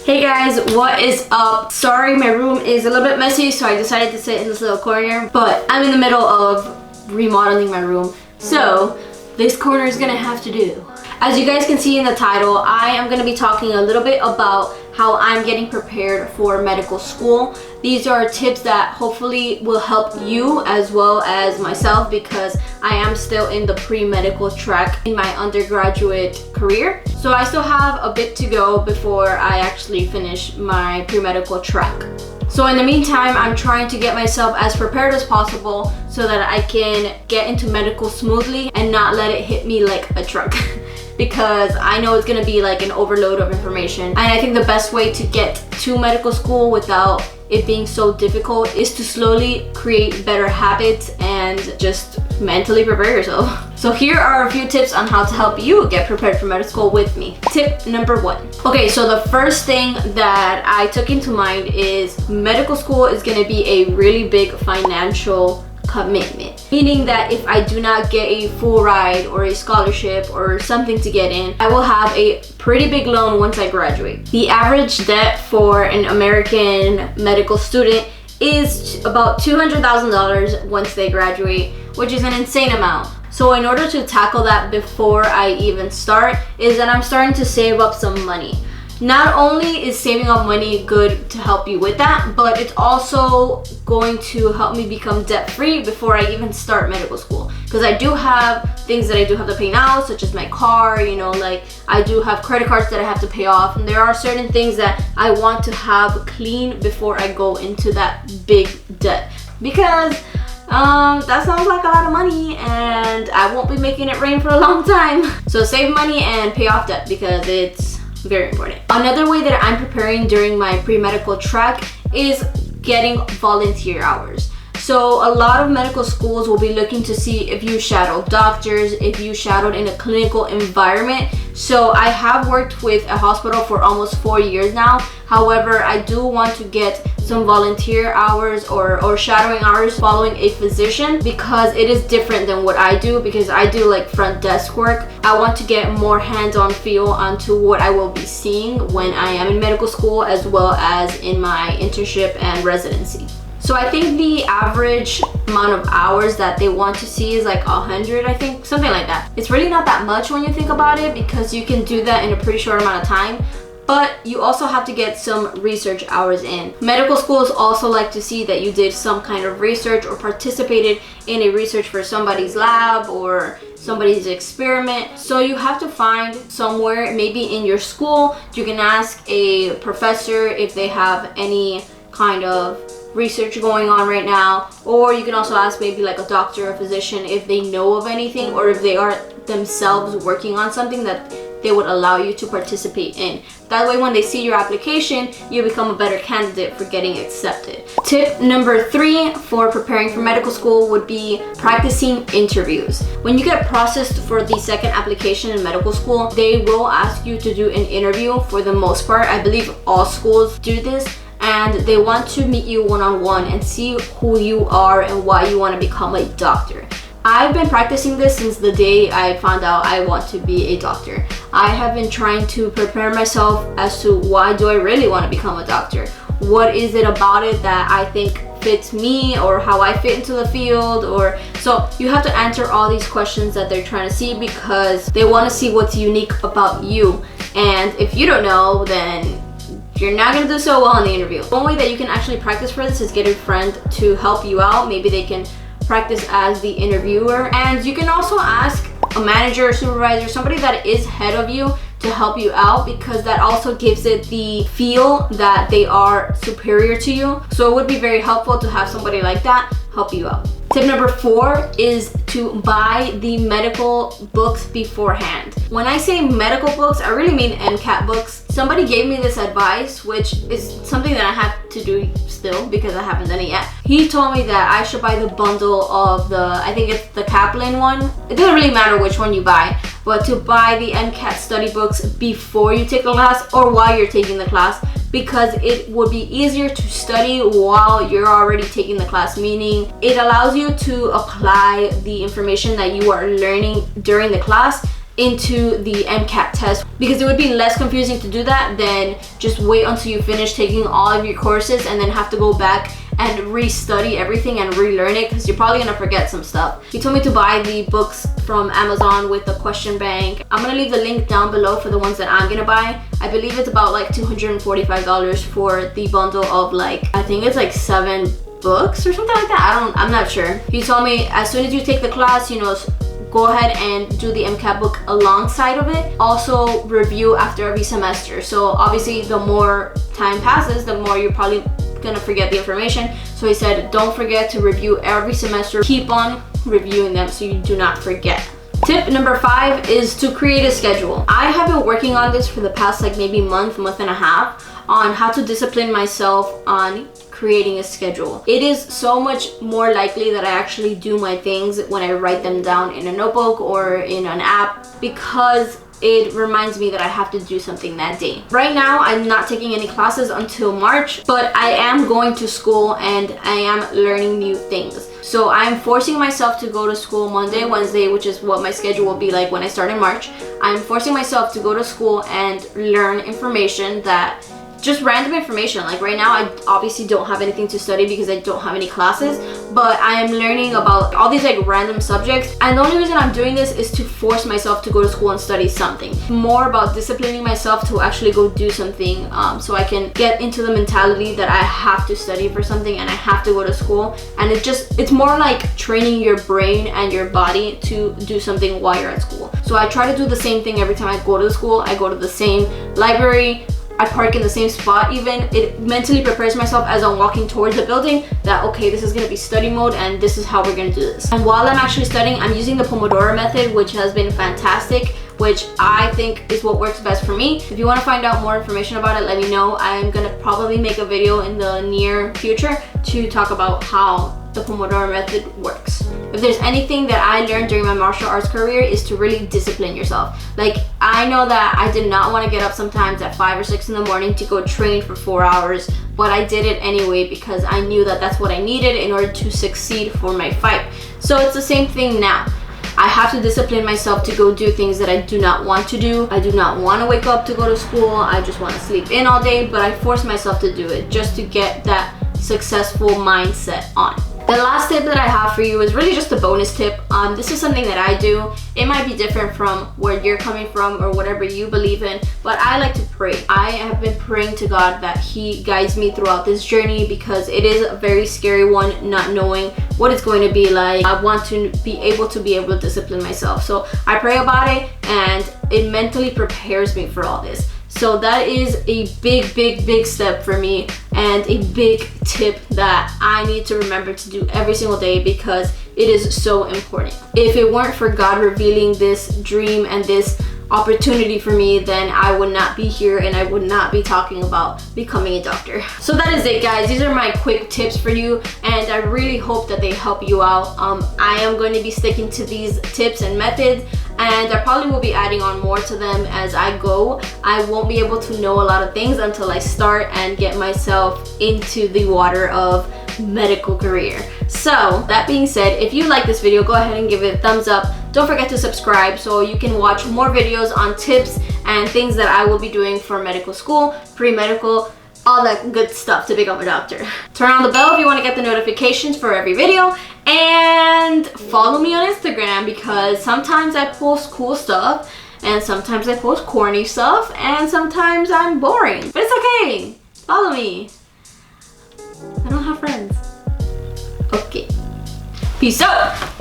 Hey guys, what is up? Sorry, my room is a little bit messy, so I decided to sit in this little corner, but I'm in the middle of remodeling my room, so this corner is gonna have to do. As you guys can see in the title, I am gonna be talking a little bit about how I'm getting prepared for medical school. These are tips that hopefully will help you as well as myself, because I am still in the pre-medical track in my undergraduate career. So I still have a bit to go before I actually finish my pre-medical track. So in the meantime, I'm trying to get myself as prepared as possible so that I can get into medical smoothly and not let it hit me like a truck. Because I know it's gonna be like an overload of information. And I think the best way to get to medical school without it being so difficult is to slowly create better habits and just mentally prepare yourself. So here are a few tips on how to help you get prepared for medical school with me. Tip number 1. Okay, so the first thing that I took into mind is medical school is gonna be a really big financial commitment, meaning that if I do not get a full ride or a scholarship or something to get in, I will have a pretty big loan once I graduate. The average debt for an American medical student is about $200,000 once they graduate, which is an insane amount. So in order to tackle that before I even start, is that I'm starting to save up some money. Not only is saving up money good to help you with that, but it's also going to help me become debt-free before I even start medical school. Because I do have things that I do have to pay now, such as my car, like I do have credit cards that I have to pay off. And there are certain things that I want to have clean before I go into that big debt. Because that sounds like a lot of money and I won't be making it rain for a long time. So save money and pay off debt because it's very important. Another way that I'm preparing during my pre-medical track is getting volunteer hours. So a lot of medical schools will be looking to see if you shadowed doctors, if you shadowed in a clinical environment. So I have worked with a hospital for almost 4 years now. However, I do want to get some volunteer hours or shadowing hours following a physician, because it is different than what I do, because I do like front desk work. I want to get more hands-on feel onto what I will be seeing when I am in medical school, as well as in my internship and residency. So I think the average amount of hours that they want to see is like 100, I think, something like that. It's really not that much when you think about it, because you can do that in a pretty short amount of time. But you also have to get some research hours in. Medical schools also like to see that you did some kind of research or participated in a research for somebody's lab or somebody's experiment. So you have to find somewhere, maybe in your school, you can ask a professor if they have any kind of research going on right now, or you can also ask maybe like a doctor or physician if they know of anything, or if they are themselves working on something that they would allow you to participate in. That way when they see your application, you become a better candidate for getting accepted. Tip number 3 for preparing for medical school would be practicing interviews. When you get processed for the second application in medical school, they will ask you to do an interview for the most part. I believe all schools do this. And they want to meet you one-on-one and see who you are and why you want to become a doctor. I've been practicing this since the day I found out I want to be a doctor. I have been trying to prepare myself as to why do I really want to become a doctor? What is it about it that I think fits me, or how I fit into the field? Or so you have to answer all these questions that they're trying to see, because they want to see what's unique about you. And if you don't know, then you're not gonna do so well in the interview. One way that you can actually practice for this is get a friend to help you out. Maybe they can practice as the interviewer. And you can also ask a manager or supervisor, somebody that is head of you, to help you out, because that also gives it the feel that they are superior to you. So it would be very helpful to have somebody like that help you out. Tip number 4 is to buy the medical books beforehand. When I say medical books, I really mean MCAT books. Somebody gave me this advice, which is something that I have to do still because I haven't done it yet. He told me that I should buy the bundle of I think it's the Kaplan one. It doesn't really matter which one you buy, but to buy the MCAT study books before you take the class or while you're taking the class, because it would be easier to study while you're already taking the class, meaning it allows you to apply the information that you are learning during the class into the MCAT test, because it would be less confusing to do that than just wait until you finish taking all of your courses and then have to go back and re-study everything and relearn it, because you're probably gonna forget some stuff. He told me to buy the books from Amazon with the question bank. I'm gonna leave the link down below for the ones that I'm gonna buy. I believe it's about like $245 for the bundle of like, I think it's like 7 books or something like that. I'm not sure. He told me as soon as you take the class, you know, go ahead and do the MCAT book alongside of it. Also review after every semester. So obviously the more time passes, the more you're probably gonna forget the information. So he said, don't forget to review every semester. Keep on reviewing them so you do not forget. Tip number 5 is to create a schedule. I have been working on this for the past like maybe month and a half on how to discipline myself on creating a schedule. It is so much more likely that I actually do my things when I write them down in a notebook or in an app, because it reminds me that I have to do something that day. Right now, I'm not taking any classes until March, but I am going to school and I am learning new things. So I'm forcing myself to go to school Monday, Wednesday, which is what my schedule will be like when I start in March. I'm forcing myself to go to school and learn information that just random information. Like right now, I obviously don't have anything to study because I don't have any classes, but I am learning about all these like random subjects. And the only reason I'm doing this is to force myself to go to school and study something. More about disciplining myself to actually go do something, so I can get into the mentality that I have to study for something and I have to go to school. And it's more like training your brain and your body to do something while you're at school. So I try to do the same thing every time I go to school. I go to the same library, I park in the same spot. Even it mentally prepares myself as I'm walking towards the building that, okay, this is going to be study mode and this is how we're going to do this. And while I'm actually studying, I'm using the Pomodoro method, which has been fantastic, which I think is what works best for me. If you want to find out more information about it, let me know. I'm going to probably make a video in the near future to talk about how the Pomodoro method works. If there's anything that I learned during my martial arts career, is to really discipline yourself. Like, I know that I did not want to get up sometimes at 5 or 6 in the morning to go train for 4 hours, but I did it anyway because I knew that that's what I needed in order to succeed for my fight. So it's the same thing now. I have to discipline myself to go do things that I do not want to do. I do not want to wake up to go to school. I just want to sleep in all day, but I force myself to do it just to get that successful mindset on. The last tip that I have for you is really just a bonus tip. This is something that I do. It might be different from where you're coming from or whatever you believe in, but I like to pray. I have been praying to God that He guides me throughout this journey, because it is a very scary one, not knowing what it's going to be like. I want to be able to discipline myself. So I pray about it and it mentally prepares me for all this. So that is a big step for me, and a big tip that I need to remember to do every single day, because it is so important. If it weren't for God revealing this dream and this opportunity for me, then I would not be here and I would not be talking about becoming a doctor. So that is it, guys. These are my quick tips for you, and I really hope that they help you out. I am going to be sticking to these tips and methods, and I probably will be adding on more to them as I go. I won't be able to know a lot of things until I start and get myself into the water of medical career. So that being said, if you like this video, go ahead and give it a thumbs up. Don't forget to subscribe so you can watch more videos on tips and things that I will be doing for medical school, pre-medical, all that good stuff to become a doctor. Turn on the bell if you want to get the notifications for every video, and follow me on Instagram, because sometimes I post cool stuff and sometimes I post corny stuff and sometimes I'm boring, but it's okay. Follow me. I don't have friends. Okay. Peace out.